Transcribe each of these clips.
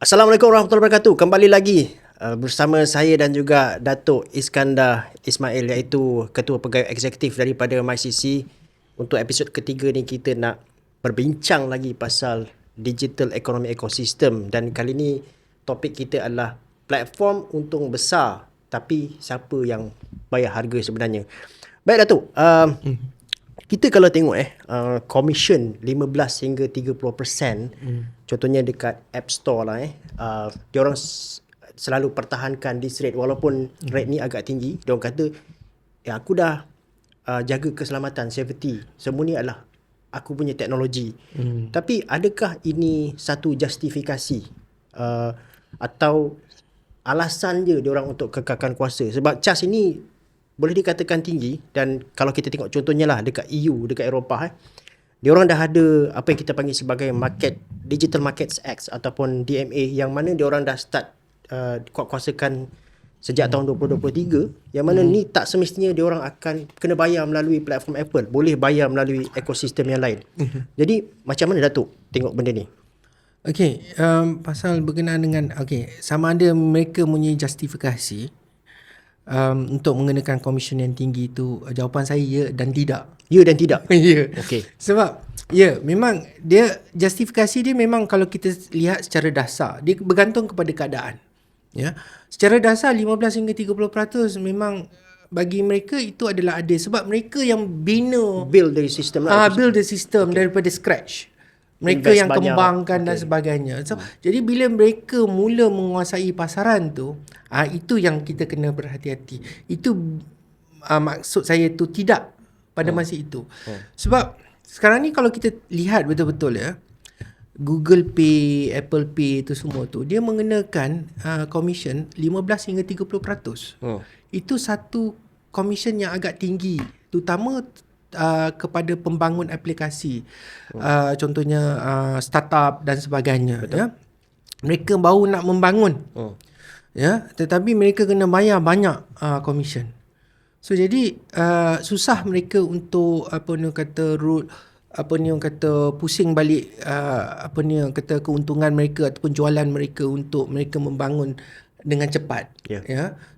Assalamualaikum warahmatullahi wabarakatuh. Kembali lagi bersama saya dan juga Datuk Iskandar Ismail, iaitu Ketua Pegawai Eksekutif daripada MyCC. Untuk episod ketiga ni kita nak berbincang lagi pasal digital economy ecosystem, dan kali ni topik kita adalah platform untung besar, tapi siapa yang bayar harga sebenarnya. Baik Datuk, kita kalau tengok commission 15 hingga 30%, contohnya dekat App Store lah diorang selalu pertahankan this rate, walaupun rate ni agak tinggi. Diorang kata aku dah jaga keselamatan, safety, semua ni adalah aku punya teknologi. Tapi adakah ini satu justifikasi atau alasan je diorang untuk kekalkan kuasa? Sebab cas ini boleh dikatakan tinggi, dan kalau kita tengok contohnya lah dekat EU, dekat Eropah, diorang dah ada apa yang kita panggil sebagai Digital Markets Act ataupun DMA, yang mana diorang dah start kuat-kuasakan sejak tahun 2023, yang mana ni tak semestinya diorang akan kena bayar melalui platform Apple, boleh bayar melalui ekosistem yang lain. Jadi macam mana Datuk tengok benda ni? Okey, pasal berkenaan dengan sama ada mereka punya justifikasi untuk mengenakan komisen yang tinggi itu, jawapan saya ya dan tidak. Ya dan tidak. Ya. Okey. Sebab memang dia justifikasi dia memang kalau kita lihat secara dasar dia bergantung kepada keadaan. Ya. Secara dasar 15 hingga 30% memang bagi mereka itu adalah adil, sebab mereka yang Build the system lah. build the system daripada scratch. Mereka Invest yang banyak. kembangkan dan sebagainya. So, jadi bila mereka mula menguasai pasaran tu, itu yang kita kena berhati-hati. Itu maksud saya tu tidak pada masa itu. Sebab sekarang ni kalau kita lihat betul-betul Google Pay, Apple Pay itu semua tu, dia mengenakan commission 15 hingga 30%. Itu satu commission yang agak tinggi, terutama kepada pembangun aplikasi, contohnya startup dan sebagainya. Ya, mereka baru nak membangun, tetapi mereka kena bayar banyak commission. So jadi susah mereka untuk pusing balik keuntungan mereka ataupun jualan mereka untuk mereka membangun dengan cepat.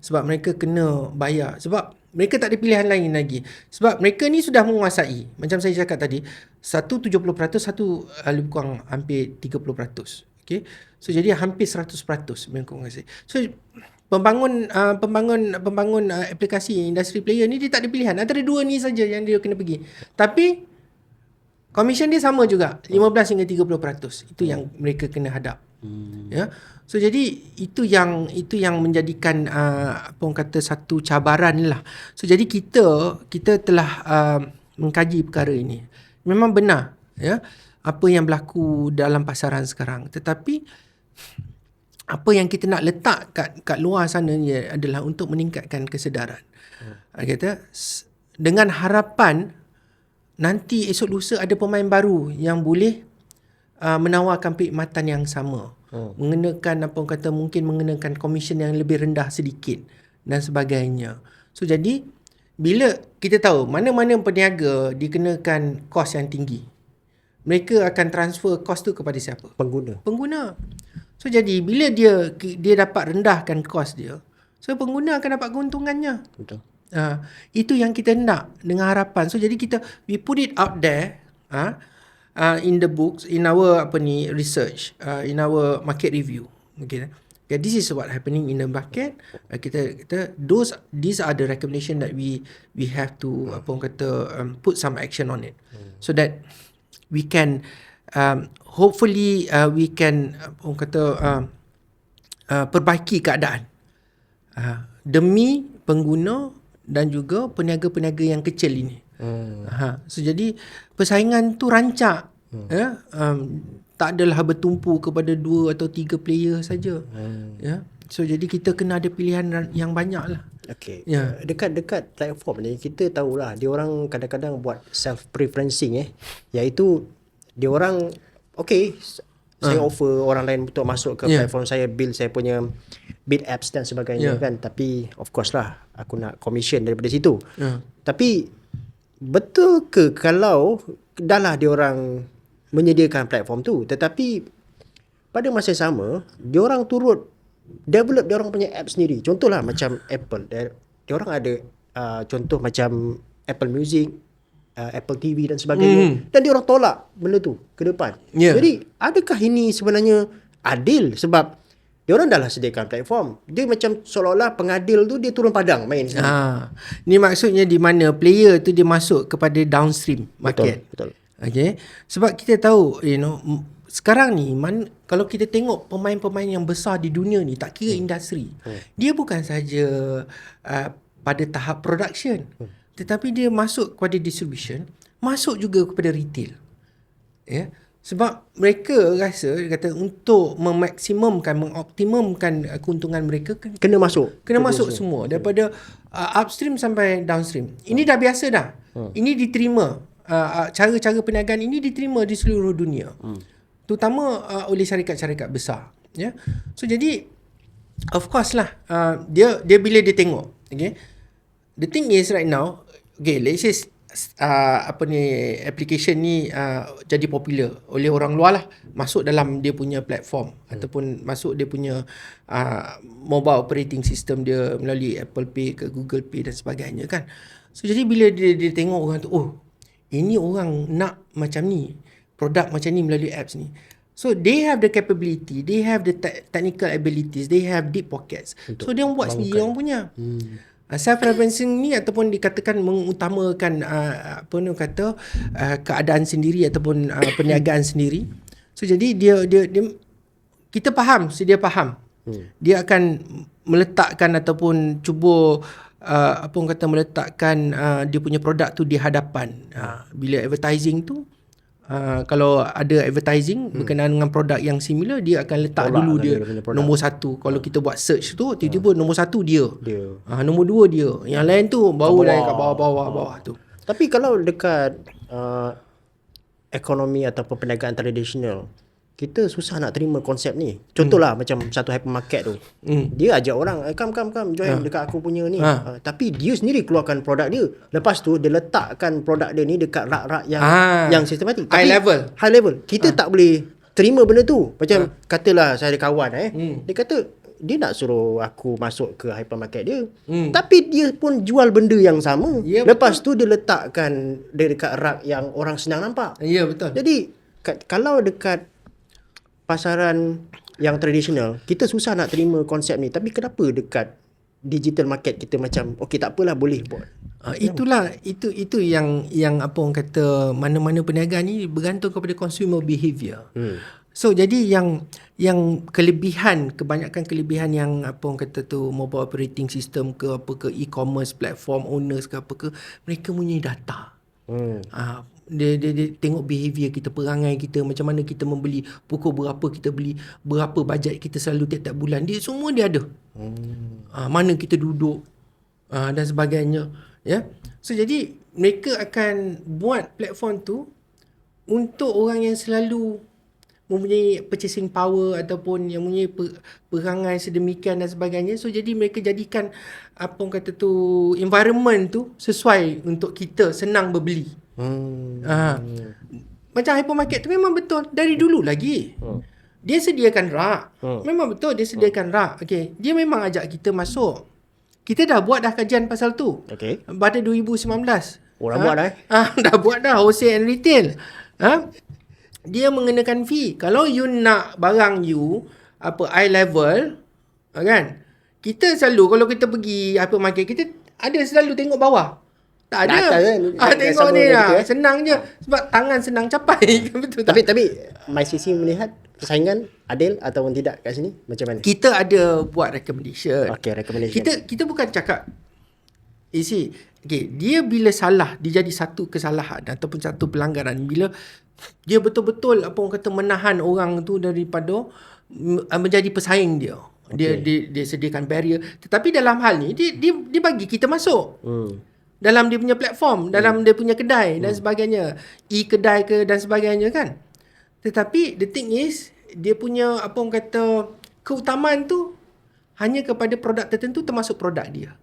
Sebab mereka kena bayar, sebab mereka tak ada pilihan lain lagi. Sebab mereka ni sudah menguasai. Macam saya cakap tadi, satu 70%, satu lebih kurang hampir 30%. Okay? So jadi hampir 100% mereka menguasai. So pembangun aplikasi, industri player ni dia tak ada pilihan. Antara dua ni saja yang dia kena pergi. Tapi komisen dia sama juga, 15 hingga 30%. Itu yang mereka kena hadap. Ya. So jadi itu yang menjadikan satu cabaran lah. So jadi kita telah mengkaji perkara ini. Memang benar apa yang berlaku dalam pasaran sekarang, tetapi apa yang kita nak letak kat luar sana ni adalah untuk meningkatkan kesedaran. Kata dengan harapan nanti esok lusa ada pemain baru yang boleh menawarkan perkhidmatan yang sama, mengenakan mungkin mengenakan komisen yang lebih rendah sedikit dan sebagainya. So jadi bila kita tahu mana-mana peniaga dikenakan kos yang tinggi, mereka akan transfer kos tu kepada siapa? Pengguna. So jadi bila dia dapat rendahkan kos dia, so pengguna akan dapat keuntungannya. Betul. Itu yang kita nak dengan harapan. So jadi we put it out there in the books, in our research, in our market review. Okay, this is what happening in the market. These are the recommendation that we have to put some action on it, so that we can hopefully we can perbaiki keadaan demi pengguna dan juga peniaga-peniaga yang kecil ini. So jadi persaingan tu rancak. Tak adalah bertumpu kepada 2 atau 3 player saja. So jadi kita kena ada pilihan yang banyak lah. Okay. Dekat platform ni kita tahulah dia orang kadang-kadang buat self preferencing iaitu dia orang saya offer orang lain untuk masuk ke platform saya, build saya punya bid apps dan sebagainya kan, tapi of course lah aku nak commission daripada situ. Tapi betul ke kalau dah lah dia orang menyediakan platform tu, tetapi pada masa yang sama, diorang turut develop diorang punya app sendiri. Contohlah macam Apple. Diorang ada contoh macam Apple Music, Apple TV dan sebagainya. Dan diorang tolak benda tu ke depan. Jadi, adakah ini sebenarnya adil? Sebab diorang dah lah sediakan platform. Dia macam seolah-olah pengadil tu dia turun padang main sendiri. Ni maksudnya di mana player tu dia masuk kepada downstream market. Betul. Okay. Sebab kita tahu, sekarang ni kalau kita tengok pemain-pemain yang besar di dunia ni, tak kira industri, dia bukan saja pada tahap production, tetapi dia masuk kepada distribution, masuk juga kepada retail. Ya. Sebab mereka rasa, dia kata untuk mengoptimumkan keuntungan mereka, Kena masuk semua daripada upstream sampai downstream. Ini dah biasa dah. Ini diterima. Cara-cara perniagaan ini diterima di seluruh dunia. Terutama oleh syarikat-syarikat besar. Ya. So jadi of course lah, dia bila dia tengok, okay, the thing is right now, okay, let's say application ni jadi popular oleh orang luar lah, masuk dalam dia punya platform ataupun masuk dia punya mobile operating system dia melalui Apple Pay ke Google Pay dan sebagainya kan. So jadi bila dia tengok orang tu, ini orang nak macam ni, produk macam ni melalui apps ni. So they have the capability, they have the technical abilities, they have deep pockets. So dia buat sendiri orang punya. Self-referencing ni ataupun dikatakan mengutamakan keadaan sendiri ataupun perniagaan sendiri. So jadi dia kita faham, sedia faham. Dia akan meletakkan ataupun cuba meletakkan dia punya produk tu di hadapan. Bila advertising tu, kalau ada advertising berkenaan dengan produk yang similar, dia akan letak dulu dia nombor satu. Kalau kita buat search tu, tiba-tiba nombor satu dia. Nombor dua dia. Yang lain tu baru dah kat bawah tu. Tapi kalau dekat ekonomi ataupun perniagaan tradisional, kita susah nak terima konsep ni. Contohlah macam satu hypermarket tu. Dia ajak orang, come join dekat aku punya ni. Tapi dia sendiri keluarkan produk dia. Lepas tu dia letakkan produk dia ni dekat rak-rak yang sistematik. High level. Kita tak boleh terima benda tu. Macam katalah saya ada kawan dia kata dia nak suruh aku masuk ke hypermarket dia. Tapi dia pun jual benda yang sama. Lepas tu dia letakkan dia dekat rak yang orang senang nampak. Ya, betul. Jadi kalau dekat pasaran yang tradisional, kita susah nak terima konsep ni. Tapi kenapa dekat digital market kita macam okey, tak apalah, boleh buat. Itulah itu yang apa orang kata, mana-mana perniagaan ni bergantung kepada consumer behaviour. So jadi yang kebanyakan kelebihan yang apa orang kata tu mobile operating system ke e-commerce platform owners ke mereka punya data. Dia tengok behavior kita, perangai kita, macam mana kita membeli, pukul berapa kita beli, berapa bajet kita selalu tiap-tiap bulan, dia semua dia ada. Mana kita duduk dan sebagainya, ya. So jadi mereka akan buat platform tu untuk orang yang selalu mempunyai purchasing power ataupun yang mempunyai perangai sedemikian dan sebagainya. So jadi mereka jadikan apa orang kata tu environment tu sesuai untuk kita senang berbeli. Macam hypermarket tu memang betul dari dulu lagi. Dia sediakan rak. Memang betul dia sediakan rak. Okay. Dia memang ajak kita masuk. Kita dah buat kajian pasal tu. Pada 2019. Dah buat dah. Dah buat dah wholesale and retail. Dia mengenakan fee. Kalau you nak barang you high level, kan? Kita selalu kalau kita pergi hypermarket, kita ada selalu tengok bawah. Tak ada. Tengok ni lah. Senang je. Sebab tangan senang capai. Betul tak? Tapi MyCC melihat persaingan adil ataupun tidak kat sini macam mana? Kita ada buat recommendation. Recommendation. Kita bukan cakap dia bila salah, dia jadi satu kesalahan ataupun satu pelanggaran bila dia betul-betul apa orang kata menahan orang tu daripada menjadi pesaing dia. Dia sediakan barrier. Tetapi dalam hal ni dia bagi kita masuk. Dalam dia punya platform, dalam dia punya kedai dan sebagainya, e-kedai ke dan sebagainya kan. Tetapi the thing is, dia punya apa orang kata keutamaan tu hanya kepada produk tertentu termasuk produk dia.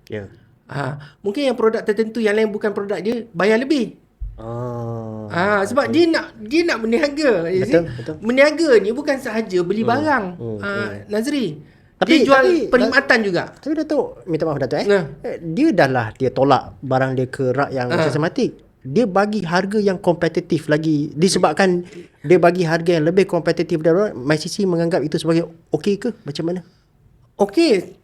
Mungkin yang produk tertentu yang lain bukan produk dia bayar lebih. Sebab dia nak berniaga. Betul. Berniaga ni bukan sahaja beli barang. Nazri. Dia jual perkhidmatan juga. Tapi Datuk, minta maaf Datuk Nah. Dia dah lah dia tolak barang dia ke rak yang sistematik. Dia bagi harga yang kompetitif lagi. Disebabkan dia bagi harga yang lebih kompetitif dari orang, MyCC menganggap itu sebagai okey ke? Macam mana? Okey.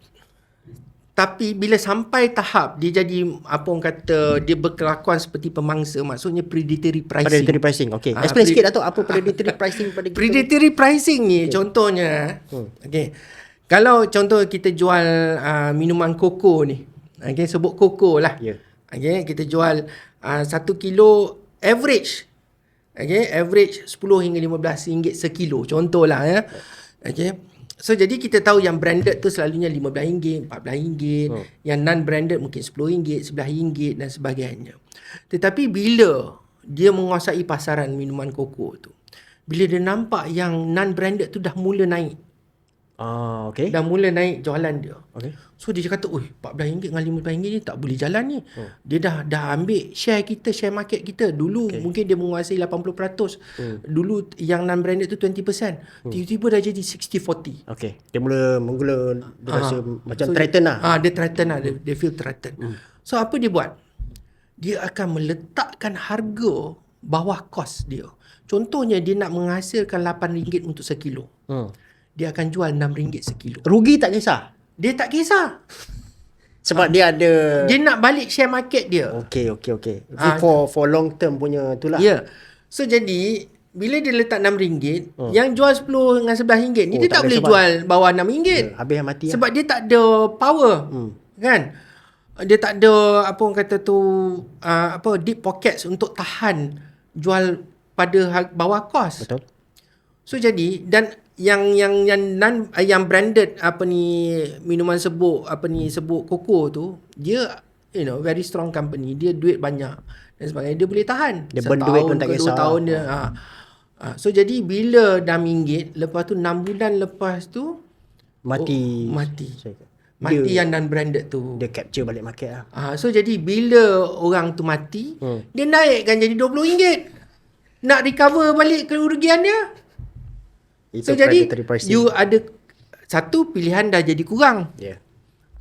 Tapi bila sampai tahap dia jadi apa orang kata, dia berkelakuan seperti pemangsa, maksudnya predatory pricing. Predatory pricing. Okey. Explain sikit Datuk apa predatory pricing pada kita. Predatory pricing ni contohnya, okey. Kalau contoh kita jual minuman koko ni. Okey, sebut koko lah. Ya. Okey, kita jual 1 kilo average. Okey, average 10 hingga 15 ringgit sekilo. Contohlah ya. Okey. So jadi kita tahu yang branded tu selalunya RM15, RM14. Yang non-branded mungkin RM10, RM11 dan sebagainya. Tetapi bila dia menguasai pasaran minuman koko tu, bila dia nampak yang non-branded tu dah mula naik, Okey. dah mula naik jualan dia. Okey. So dia kata, RM14 dengan RM15 ni tak boleh jalan ni. Dia dah ambil share kita, share market kita. Dulu mungkin dia menguasai 80%. Dulu yang non-branded tu 20%. Tiba-tiba dah jadi 60-40. Okey. Dia mula dia rasa macam threaten lah. Dia threaten lah. Dia feel threaten. So apa dia buat? Dia akan meletakkan harga bawah kos dia. Contohnya dia nak menghasilkan RM8 untuk sekilo. Dia akan jual RM6 sekilo. Rugi tak kisah. Dia tak kisah. Sebab dia ada. Dia nak balik share market dia. Okey. For long term punya tu lah. Ya. So jadi bila dia letak RM6, yang jual 10 dengan RM11 ni dia tak boleh jual bawah RM6. Habis yang mati. Sebab dia tak ada power. Kan? Dia tak ada apa orang kata tu deep pockets untuk tahan jual pada bawah kos. Betul. So jadi dan yang branded minuman sebut koko tu, dia very strong company, dia duit banyak dan sebagainya, dia boleh tahan. Dia burn duit pun tak kisah. 2 tahun dia. So jadi bila dah RM6, lepas tu 6 bulan lepas tu Mati. Mati yang non-branded tu. Dia capture balik market lah. So jadi bila orang tu mati, dia naikkan jadi RM20. Nak recover balik kerugian dia. Itu So jadi pricing. you ada satu pilihan dah jadi kurang. Yeah.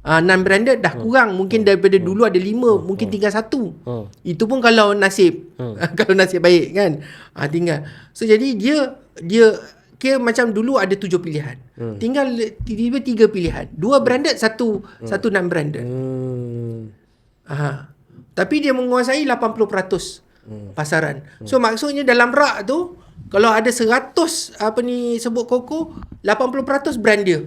Non-branded dah kurang. Mungkin daripada dulu ada 5, mungkin tinggal 1. Itu pun kalau nasib. Kalau nasib baik kan. Tinggal. So jadi dia kira macam dulu ada 7 pilihan. Tinggal tiba-tiba 3 pilihan. 2 branded, satu non-branded. Tapi dia menguasai 80% pasaran. So maksudnya dalam rak tu, kalau ada 100 sebut koko, 80% brand dia.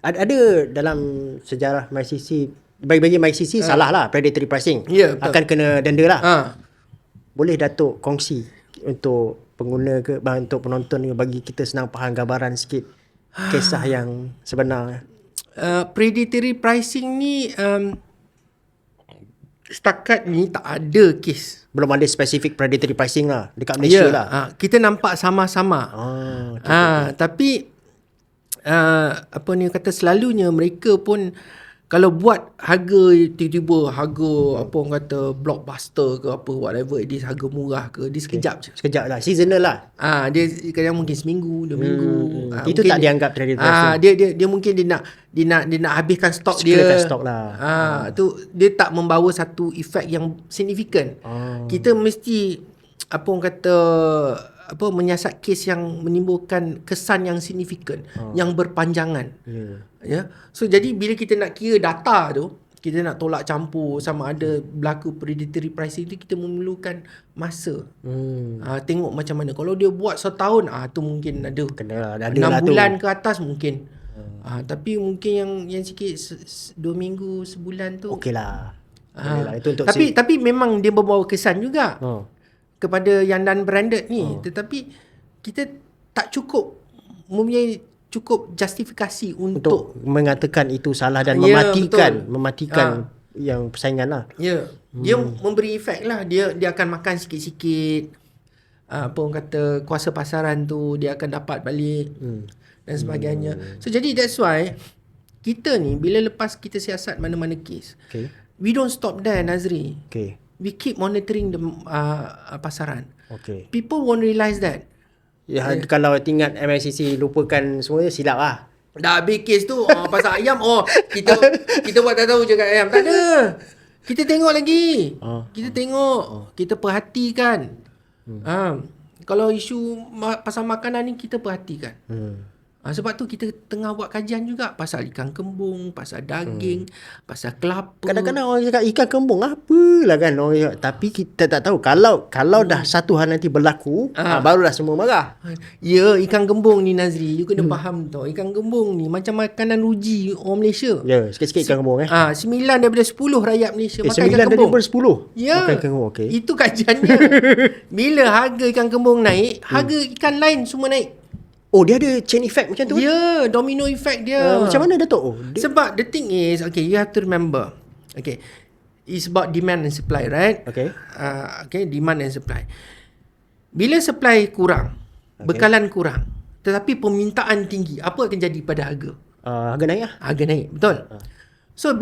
Ada dalam sejarah MyCC, bagi MyCC salah lah predatory pricing. Ya, betul. Akan kena denda lah. Boleh Datuk kongsi untuk pengguna ke, untuk penonton ni, bagi kita senang faham gambaran sikit kisah yang sebenar. Predatory pricing ni setakat ni tak ada kes. Belum ada spesifik predatory pricing lah dekat Malaysia lah. Kita nampak sama-sama. Tapi apa ni kata, selalunya mereka pun kalau buat harga tiba-tiba harga apa orang kata blockbuster ke apa whatever it is, harga murah ke, dia sekejap je. Sekejap lah, seasonal lah. Dia kadang mungkin seminggu, 2 minggu. Itu tak dianggap predatory pricing. Dia mungkin dia nak habiskan stok dia. Security stok lah. Tu dia tak membawa satu efek yang signifikan. Kita mesti apa orang kata menyiasat kes yang menimbulkan kesan yang signifikan, yang berpanjangan. Ya. So jadi bila kita nak kira data tu, kita nak tolak campur sama ada berlaku predatory pricing tu, kita memerlukan masa. Tengok macam mana. Kalau dia buat setahun, tu mungkin ada. Kena ada 6 lah bulan tu. ke atas mungkin. Tapi mungkin yang sikit 2 minggu, sebulan tu Okey lah. Itu untuk tapi memang dia membawa kesan juga kepada yang non-branded ni. Tetapi kita tak cukup mempunyai cukup justifikasi untuk mengatakan itu salah dan mematikan yang persaingan lah. Ya. Dia memberi efek lah. Dia akan makan sikit-sikit. Apa orang kata, kuasa pasaran tu dia akan dapat balik dan sebagainya. So jadi that's why kita ni bila lepas kita siasat mana-mana kes, we don't stop there, Nazri. we keep monitoring the pasaran. Okay. People won't realise that. Ya, kalau tingkat MICC lupakan semua silap lah. Dah habis kes tu, pasal ayam, kita buat tak tahu je kat ayam. Tak ada. Kita tengok lagi. Kita tengok. Kita perhatikan. Kalau isu pasal makanan ni, kita perhatikan. Sebab tu kita tengah buat kajian juga pasal ikan kembung, pasal daging, pasal kelapa. Kadang-kadang orang cakap ikan kembung apalah kan orang cakap. Tapi kita tak tahu kalau dah satu hal nanti berlaku, barulah semua marah. Ya, ikan kembung ni Nazri, you kena faham tau. Ikan kembung ni macam makanan ruji orang Malaysia. Ya, sikit-sikit ikan kembung 9 daripada 10 rakyat Malaysia makan ikan 9 kembung. daripada 10 Ya. makan ikan kembung. Okay. Itu kajiannya. Bila harga ikan kembung naik, harga ikan lain semua naik. Oh, dia ada chain effect macam tu? Ya, domino effect dia. Macam mana Datuk? Sebab the thing is, okay, you have to remember. Okay, it's about demand and supply, right? Okay. Okay, demand and supply. Bila supply kurang, bekalan kurang, tetapi permintaan tinggi, apa akan jadi pada harga? Harga naik lah. Harga naik, betul. So,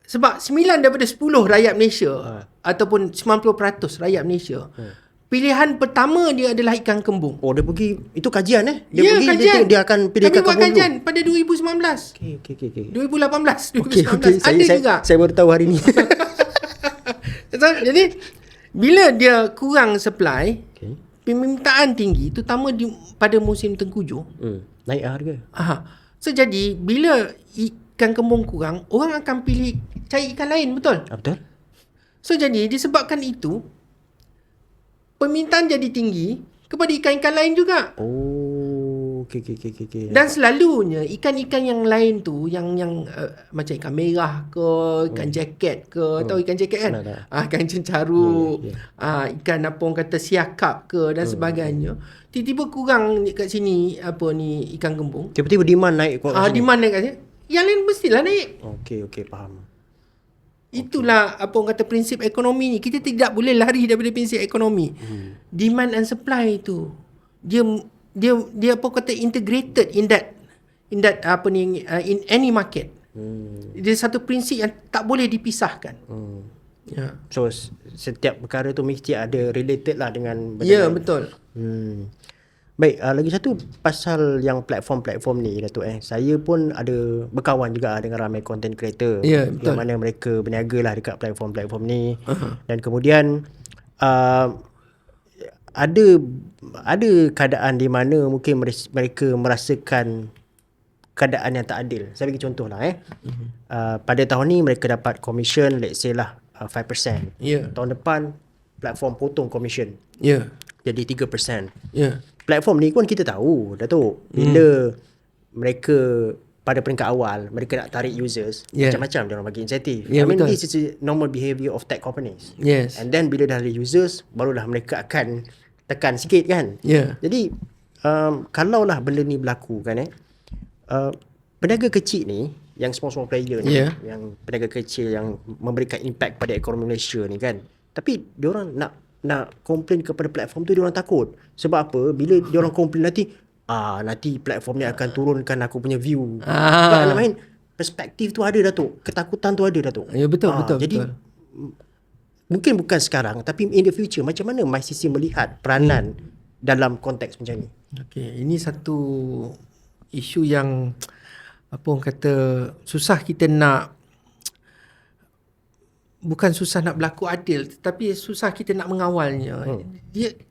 sebab 9 daripada 10 rakyat Malaysia ataupun 90% rakyat Malaysia, pilihan pertama dia adalah ikan kembung. Oh, dia pergi, itu kajian Dia Ya, pergi, kajian. dia akan pilih Kami ikan buat kembung kajian pada 2019. Okay. 2018, 2019 Okay. ada juga. Saya baru tahu hari ni. Jadi bila dia kurang supply, Okay. permintaan tinggi, terutama pada musim tengkujuh. Naik harga. So jadi bila ikan kembung kurang, orang akan pilih cari ikan lain, betul? Betul. So jadi disebabkan itu, permintaan jadi tinggi kepada ikan-ikan lain juga. Oh, okay. Dan selalunya ikan-ikan yang lain tu yang macam ikan merah ke, ikan jacket ke, tahu ikan jacket kan? Ikan cencaru, ikan apa orang kata siakap ke dan sebagainya. Tiba-tiba kurang kat sini ikan kembung. Tiba-tiba demand naik kat sini. Demand naik kat sini. Yang lain mestilah naik. Okay, faham. Itulah apa orang kata prinsip ekonomi ni. Kita tidak boleh lari daripada prinsip ekonomi. Demand and supply tu. Dia apa kata integrated in that in any market. Dia satu prinsip yang tak boleh dipisahkan. Ya. So setiap perkara tu mesti ada related lah dengan benda Ya, lain. betul. Baik, lagi satu pasal yang platform-platform ni Datuk saya pun ada berkawan juga dengan ramai content creator yang mana mereka berniaga lah dekat platform-platform ni. Dan kemudian ada keadaan di mana mungkin mereka merasakan keadaan yang tak adil. Saya bagi contoh lah pada tahun ni mereka dapat commission let's say lah 5%. Tahun depan platform potong commission. Jadi 3%. Platform ni pun kita tahu Datuk, bila mereka pada peringkat awal mereka nak tarik users, macam-macam dia orang bagi insentif. I mean, this is a normal behaviour of tech companies. And then bila dah ada users, barulah mereka akan tekan sikit kan. Jadi kalaulah benda ni berlaku kan peniaga kecil ni, yang small player ni, yang peniaga kecil yang memberikan impact pada ekonomi Malaysia ni kan, tapi diorang nak komplain kepada platform tu, diorang takut. Sebab apa? Bila diorang komplain nanti platform ni akan turunkan aku punya view. Sebab dalam main perspektif tu ada Datuk, ketakutan tu ada Datuk. Ya, betul. Jadi mungkin bukan sekarang, tapi in the future macam mana MyCC melihat peranan dalam konteks macam ni? Okay, ini satu isu yang apa orang kata susah kita nak, bukan susah nak berlaku adil, tetapi susah kita nak mengawalnya.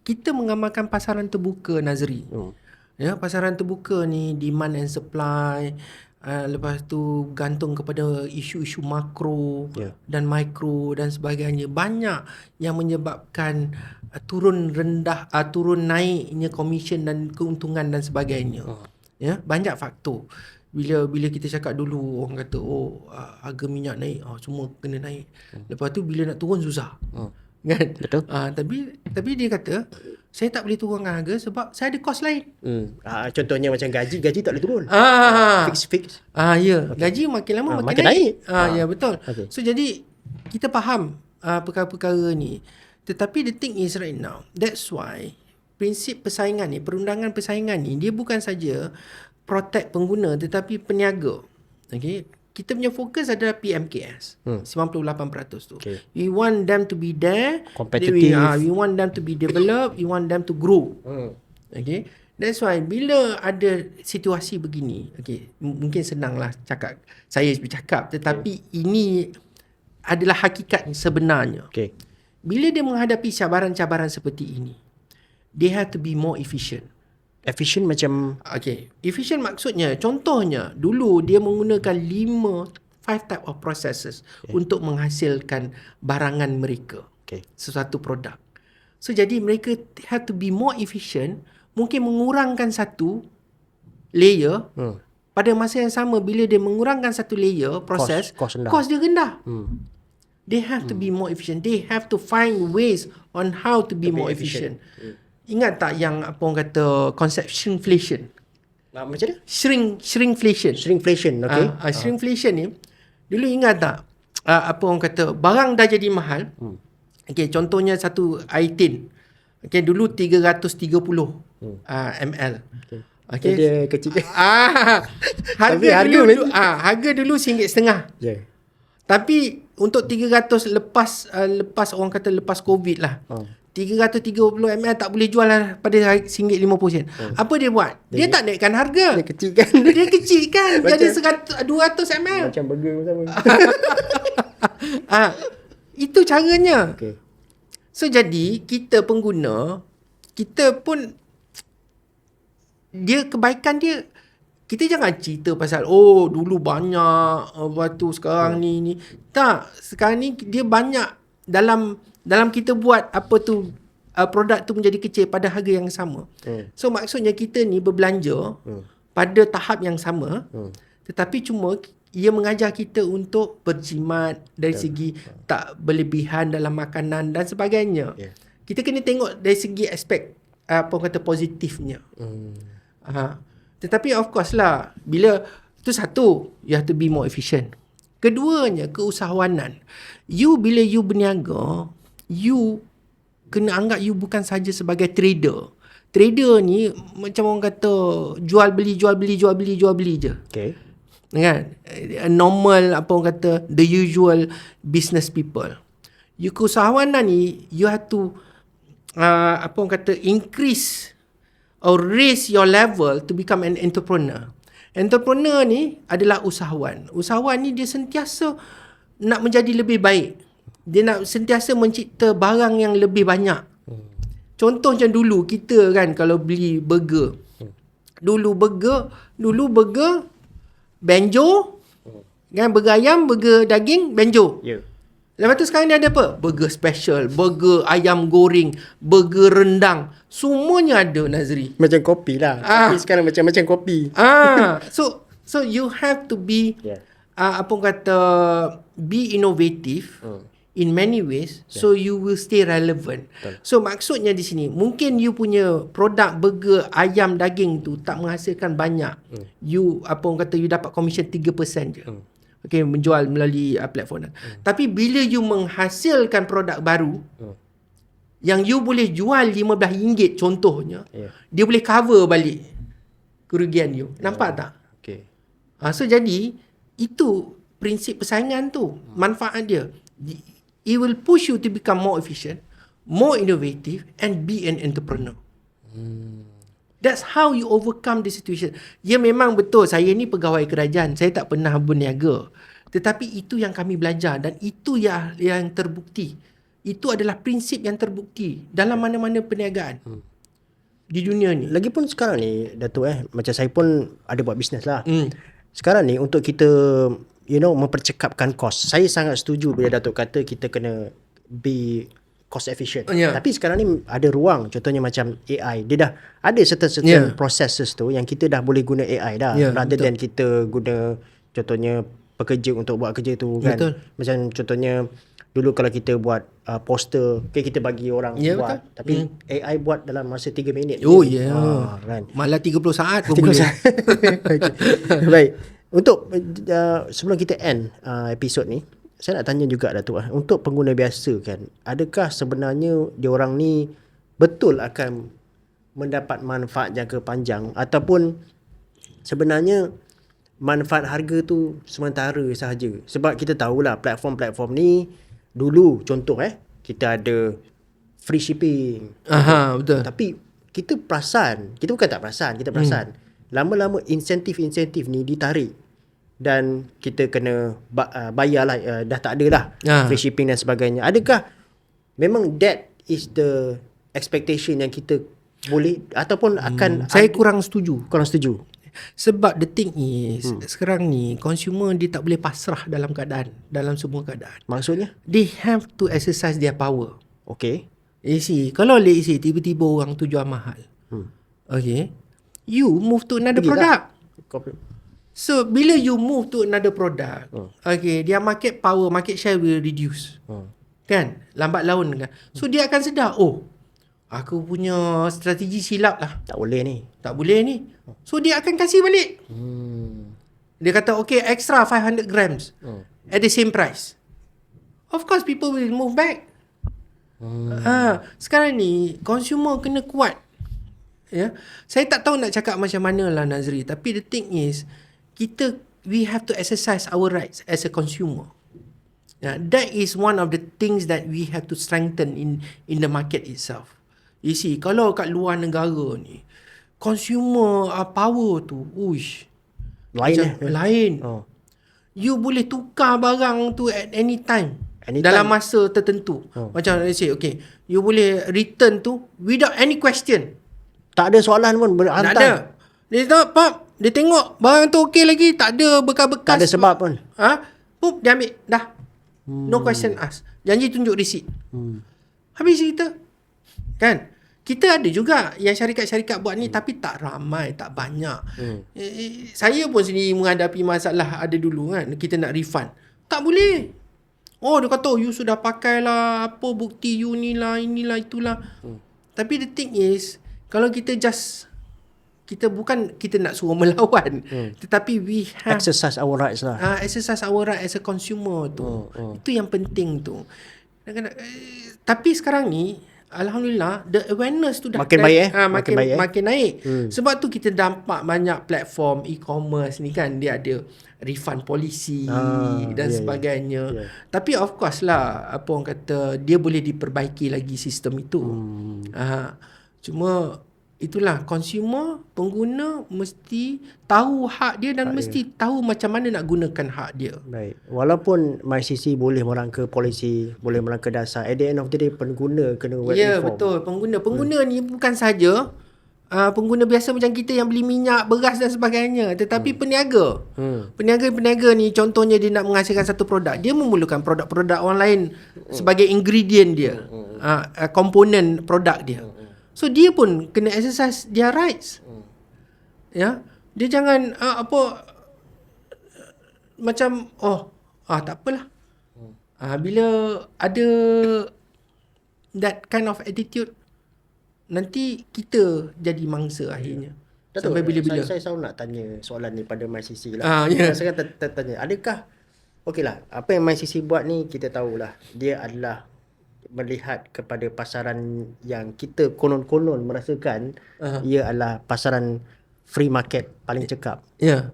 Kita mengamalkan pasaran terbuka, Nazri. Ya, pasaran terbuka ni demand and supply, lepas tu gantung kepada isu-isu makro dan mikro dan sebagainya. Banyak yang menyebabkan turun naiknya komisen dan keuntungan dan sebagainya. Ya, banyak faktor. Bila kita cakap dulu orang kata harga minyak naik, semua kena naik. Lepas tu bila nak turun susah. Kan? Betul. Tapi dia kata saya tak boleh turunkan harga sebab saya ada kos lain. Contohnya macam gaji tak boleh turun. Fix. Ya, gaji makin lama makin naik. Ya, betul. So jadi kita faham perkara-perkara ni. Tetapi the thing is right now, that's why prinsip persaingan ni, perundangan persaingan ni, dia bukan saja protect pengguna tetapi peniaga. Okay? kita punya fokus adalah PMKS. 98% tu. Okay. We want them to be there. Competitive. We want them to be developed. We want them to grow. Okay. That's why bila ada situasi begini, okay, mungkin senanglah saya bercakap, tetapi ini adalah hakikat sebenarnya. Okay. Bila dia menghadapi cabaran-cabaran seperti ini, they have to be more efficient. Efficient macam Okay, efficient maksudnya, contohnya dulu dia menggunakan 5 type of processes untuk menghasilkan barangan mereka, sesuatu produk. So jadi mereka have to be more efficient, mungkin mengurangkan satu layer. Pada masa yang sama, bila dia mengurangkan satu layer proses, Cost dia rendah. They have to be more efficient. They have to find ways on how to be more efficient. Ingat tak yang apa orang kata konsep shrinkflation? macam mana? Shrinkflation. Shrinkflation, okay. Shrinkflation ni, dulu ingat tak apa orang kata, barang dah jadi mahal. Okay, contohnya satu air tin. Okay, dulu 330 ml. Okay. Dia kecil. Harga dulu RM1.50. Yeah. Tapi untuk 300 lepas orang kata lepas COVID lah. 330 ml tak boleh jual lah pada RM1.50. Apa dia buat? Dia tak naikkan harga. Dia kecilkan. Dia kecilkan jadi 200 ml. Macam burger sama. Itu caranya. Okay. So jadi kita pengguna, kita pun kebaikan dia, kita jangan cerita pasal dulu banyak waktu sekarang ni. Tak, sekarang ni dia banyak dalam kita buat apa tu produk tu menjadi kecil pada harga yang sama. So maksudnya kita ni berbelanja pada tahap yang sama, tetapi cuma ia mengajar kita untuk berjimat dari segi tak berlebihan dalam makanan dan sebagainya. Kita kena tengok dari segi aspek apa kata positifnya. Tetapi of course lah, bila tu satu, you have to be more efficient. Keduanya, keusahawanan. Bila you berniaga, you kena anggap you bukan saja sebagai trader. Trader ni macam orang kata jual beli je. Okay. Kan? A normal apa orang kata the usual business people. You keusahawanan ni, you have to apa orang kata increase or raise your level to become an entrepreneur. Entrepreneur ni adalah usahawan. Usahawan ni dia sentiasa nak menjadi lebih baik. Dia nak sentiasa mencipta barang yang lebih banyak. Contoh macam dulu kita kan kalau beli burger. Dulu burger benjo, kan, burger ayam, burger daging, benjo. Lepas tu sekarang ni ada apa? Burger special, burger ayam goreng, burger rendang. Semuanya ada, Nazri. Macam kopi lah. Tapi sekarang macam kopi. So you have to be apa orang kata, be innovative in many ways, so you will stay relevant. So maksudnya di sini, mungkin you punya produk burger ayam daging tu tak menghasilkan banyak. You apa orang kata, you dapat commission 3% je. Okay, menjual melalui platform. Tapi bila you menghasilkan produk baru yang you boleh jual RM15 contohnya, dia boleh cover balik kerugian you. Nampak tak? Okay. So jadi itu prinsip persaingan tu, manfaat dia. It will push you to become more efficient, more innovative and be an entrepreneur. That's how you overcome the situation. Ya memang betul, saya ni pegawai kerajaan, saya tak pernah berniaga. Tetapi itu yang kami belajar dan itu yang terbukti. Itu adalah prinsip yang terbukti dalam mana-mana perniagaan di dunia ni. Lagipun sekarang ni, Datuk macam saya pun ada buat bisnes lah. Sekarang ni untuk kita mempercekapkan kos. Saya sangat setuju bila Datuk kata kita kena be cost efficient. Tapi sekarang ni ada ruang, contohnya macam AI. Dia dah ada certain processes tu yang kita dah boleh guna AI dah. Rather than kita guna contohnya pekerja untuk buat kerja tu kan. Betul. Macam contohnya dulu kalau kita buat poster, kita bagi orang buat. Betul. Tapi AI buat dalam masa 3 minit. Kan. Malah 30 saat pun 30 boleh. saat. Okay. Baik. Untuk sebelum kita end episod ni, saya nak tanya juga Datuk, untuk pengguna biasa kan, adakah sebenarnya diorang ni betul akan mendapat manfaat jangka panjang ataupun sebenarnya manfaat harga tu sementara sahaja. Sebab kita tahulah platform-platform ni dulu contoh kita ada free shipping. Aha, betul. Tapi kita perasan, kita bukan tak perasan, kita perasan. Lama-lama insentif-insentif ni ditarik dan kita kena bayar lah, dah tak ada lah free shipping dan sebagainya. Adakah memang that is the expectation yang kita boleh ataupun akan Saya kurang setuju. Korang setuju? Sebab the thing is sekarang ni consumer dia tak boleh pasrah dalam semua keadaan. Maksudnya? They have to exercise their power. Okay. You see, kalau let's say tiba-tiba orang tu jual mahal. Okay. You move to another product. So bila you move to another product, okay, their market power, market share will reduce. Kan? Lambat laun kan. So dia akan sedar, oh, aku punya strategi silap lah. Tak boleh ni. Tak boleh ni. So dia akan kasih balik. Dia kata, okay, extra 500 grams at the same price. Of course people will move back. Sekarang ni consumer kena kuat. Ya. Saya tak tahu nak cakap macam mana lah Nazri, tapi the thing is we have to exercise our rights as a consumer. That is one of the things that we have to strengthen in the market itself. You see, kalau kat luar negara ni consumer power tu lain. You boleh tukar barang tu at any time. Dalam masa tertentu. Macam let's say, okay, you boleh return tu without any question. Tak ada soalan pun berhantar. Tak ada. Dia tak, dia tengok barang tu okey lagi, tak ada bekas-bekas. Tak ada sebab pun. Dia ambil dah. No question asked. Janji tunjuk resit. Habis cerita. Kan? Kita ada juga yang syarikat-syarikat buat ni tapi tak ramai, tak banyak. Saya pun sendiri menghadapi masalah ada dulu kan. Kita nak refund. Tak boleh. Oh, dia kata, you sudah pakai lah, apa bukti you ni lah, inilah, itulah. Tapi the thing is, kalau kita bukan kita nak suruh melawan, tetapi we have exercise our rights lah. Exercise our right as a consumer tu. Itu yang penting tu. Tapi sekarang ni, alhamdulillah, the awareness tu dah makin baik makin naik. Sebab tu kita nampak banyak platform e-commerce ni kan, dia ada refund policy dan sebagainya. Tapi of course lah, apa orang kata, dia boleh diperbaiki lagi sistem itu. Cuma itulah, consumer, pengguna mesti tahu hak dia dan mesti tahu macam mana nak gunakan hak dia. Baik. Walaupun MyCC boleh merangka polisi, boleh merangka dasar, at the end of the day pengguna kena well informed. Ya, betul. Pengguna ni bukan saja pengguna biasa macam kita yang beli minyak, beras dan sebagainya, tetapi peniaga. Peniaga ni contohnya dia nak menghasilkan satu produk, dia memerlukan produk-produk orang lain sebagai ingredient dia, komponen produk dia. So dia pun kena exercise their rights. Ya. Dia jangan macam tak apalah. Bila ada that kind of attitude, nanti kita jadi mangsa akhirnya. Datuk, sampai bila-bila. Saya selalu nak tanya soalan ni pada MyCC lah. Saya kan tanya, adakah okeylah, apa yang MyCC buat ni kita tahulah, dia adalah melihat kepada pasaran yang kita konon-konon merasakan ia adalah pasaran free market paling cekap.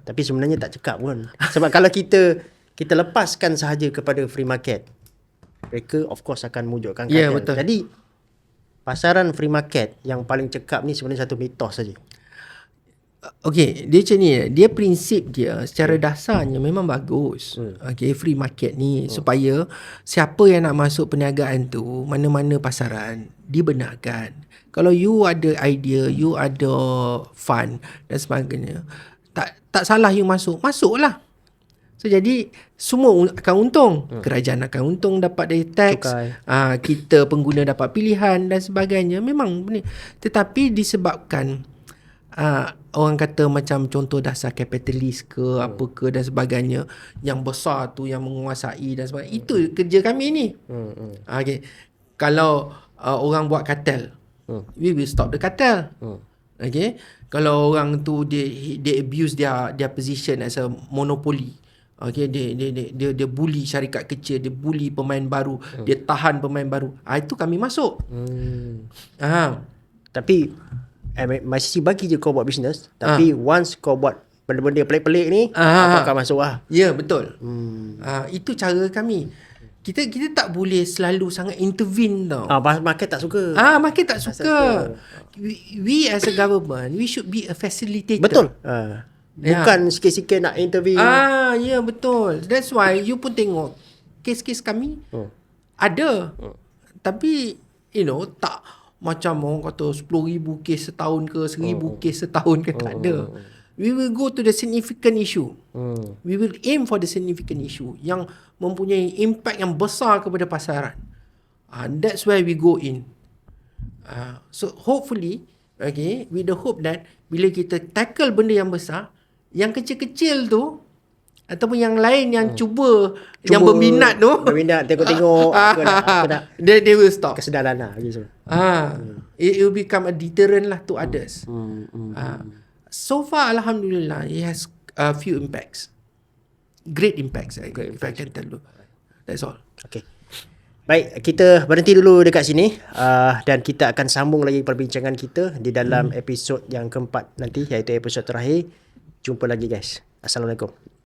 Tapi sebenarnya tak cekap pun. Sebab kalau kita lepaskan sahaja kepada free market, mereka of course akan mewujudkan kartel. Betul. Jadi pasaran free market yang paling cekap ni sebenarnya satu mitos saja. Okey, dia macam ni, dia prinsip dia secara dasarnya memang bagus. Okey, free market ni supaya siapa yang nak masuk perniagaan tu, mana-mana pasaran, dibenarkan. Kalau you ada idea, you ada fund dan sebagainya, tak salah you masuklah. So jadi semua akan untung. Kerajaan akan untung dapat dari tax, kita pengguna dapat pilihan dan sebagainya. Memang ni. Tetapi disebabkan orang kata macam contoh dasar kapitalis ke apa ke dan sebagainya, yang besar tu yang menguasai dan sebagainya, itu kerja kami ni. Okay. Kalau orang buat kartel, we will stop the cartel. Okay. Kalau orang tu dia abuse their position as a monopoly, okay, dia bully syarikat kecil, dia bully pemain baru, dia tahan pemain baru, itu kami masuk. Tapi MyCC bagi je kau buat bisnes, tapi once kau buat benda-benda pelik-pelik ni Ah. akan masuk lah. Ya, betul. Itu cara kami. Kita tak boleh selalu sangat intervene tau. Market tak suka. Market tak suka. We as a government, we should be a facilitator. Betul. Ya. Bukan sikit-sikit nak intervene. Ya, betul. That's why you pun tengok kes-kes kami ada. Tapi tak macam orang kata 10,000 kes setahun ke 1,000 kes setahun ke, tak ada. We will go to the significant issue. We will aim for the significant issue yang mempunyai impact yang besar kepada pasaran. That's where we go in. So hopefully, okay, with the hope that bila kita tackle benda yang besar, yang kecil-kecil tu ataupun yang lain yang cuba yang berminat tu, tengok-tengok apa nak they will stop. kesedaran lah gitu. It will become a deterrent lah to others. So far, alhamdulillah, it has a few impacts. Great impacts, if I can tell you. That's all. Okay. Baik, kita berhenti dulu dekat sini dan kita akan sambung lagi perbincangan kita di dalam episod yang keempat nanti, iaitu episod terakhir. Jumpa lagi guys. Assalamualaikum.